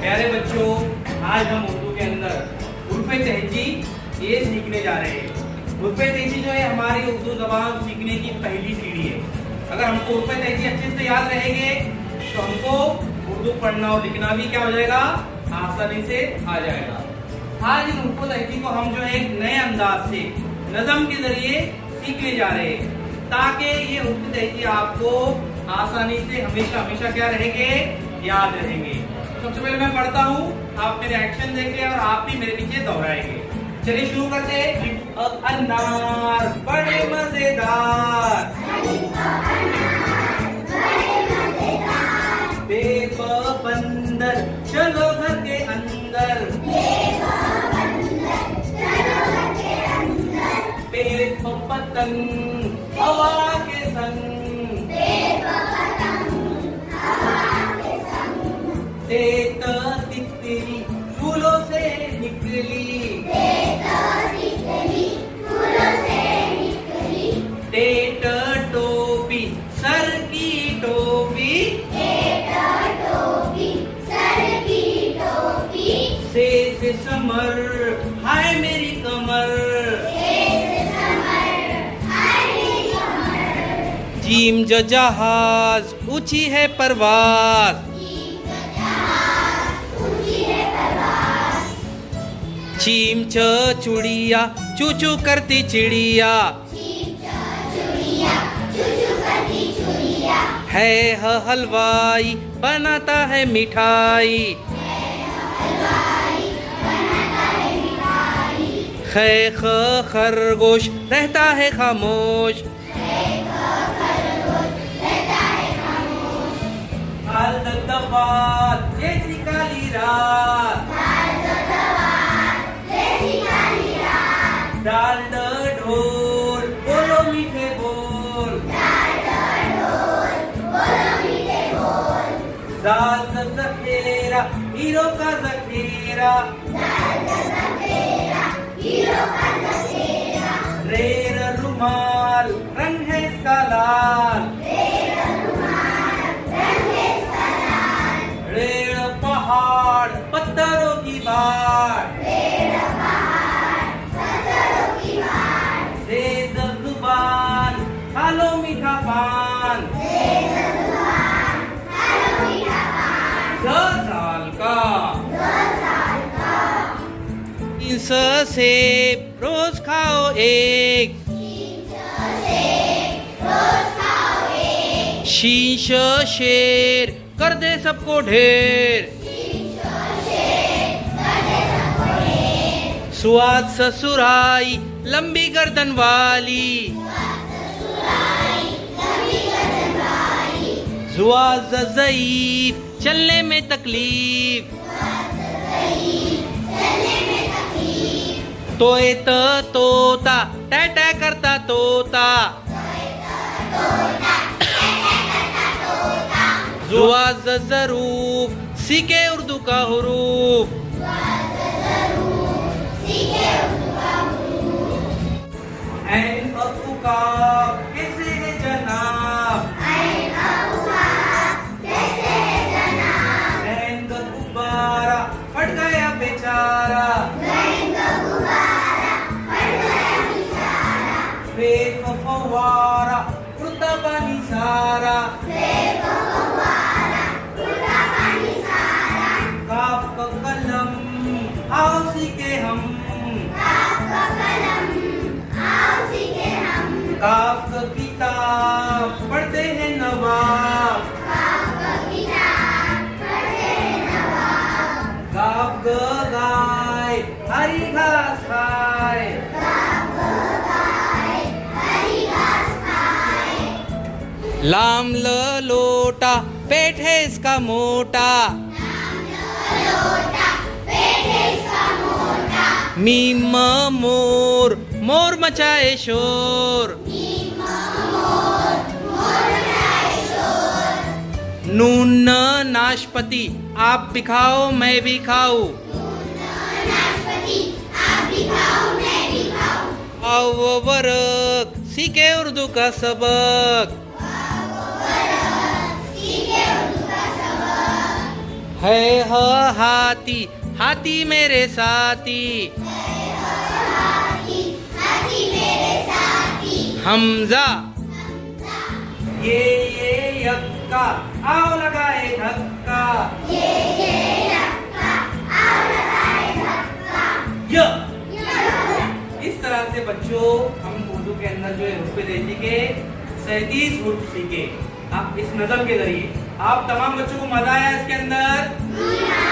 प्यारे बच्चों, आज हम उर्दू के अंदर उर्फ़े तहजी ये सीखने जा रहे हैं। उर्फ़े तहजी जो है हमारी उर्दू ज़बान सीखने की पहली सीढ़ी है। अगर हमको उर्फ़े तहजी अच्छे से याद रहेंगे तो हमको उर्दू पढ़ना और लिखना भी क्या हो जाएगा, आसानी से आ जाएगा। आज इन उर्फ़े तहजी को हम जो है एक नए अंदाज से नज़म के जरिए सीखने जा रहे हैं, ताकि ये उर्फ़े तहजी आपको आसानी से हमेशा हमेशा क्या रहेंगे, याद रहेंगे। सबसे पहले मैं पढ़ता हूँ, आप मेरे एक्शन देखें और आप भी मेरे पीछे दोहराएंगे। चलिए शुरू करते हैं। अनार बड़े मजेदार, बेब बंदर चलो घर के अंदर, पेट पतंग हवा के संग, तितली फूलों से निकली, टेट टोपी सर की टोपी, से समर हाय मेरी कमर, जीम जो जहाज ऊंची है परवाज, चीम च चुड़िया चू चू करती चिड़िया, है हलवाई बनाता है मिठाई, खे खरगोश रहता है खामोश, जैसी काली रात, डाल ढोल बोलो मीठे बोल, दाल जखेरा हीरो का जखेरा, रेर रुमाल रंग है इसका लाल, रेड़ पहाड़ पत्थरों की बाढ़, जुबान खालो मीठा पान, 10 साल का 300 सेब रोज खाओ एक, शीश शेर कर दे सबको ढेर, स्वाद ससुराई लंबी गर्दन वाली, जुआज ज़ईफ चलने में तकलीफ, तोए तोता टै टै करता तोता, जुआज ज़रूफ सीखे उर्दू का हुरूफ, ऐन अबूका कैसे है जनाब, ऐन का गुब्बारा फट गया बेचारा, फेंक फव्वारा उड़ता पानी सारा, काफ का कलम आओ सीखे हम, काफ का किताब पढ़ते हैं नवाब, काफ गाय हरी घास खाए, लाम लोटा पेट है इसका मोटा, मीम मोर मोर मचाए शोर, नून नाशपति आप भी खाओ मैं भी खाऊं, आओ वरक सीखे उर्दू का सबक, ہے ہو ہاتھی ہاتھی میرے ساتھی حمزہ یہ یکا آؤ لگائے دھکا اس طرح سے بچوں ہم اردو کے اندر جو ہے حروف تہجی کے 37 حروف سیکھے آپ اس نظم کے ذریعے. آپ تمام بچوں کو مزہ آیا اس کے اندر؟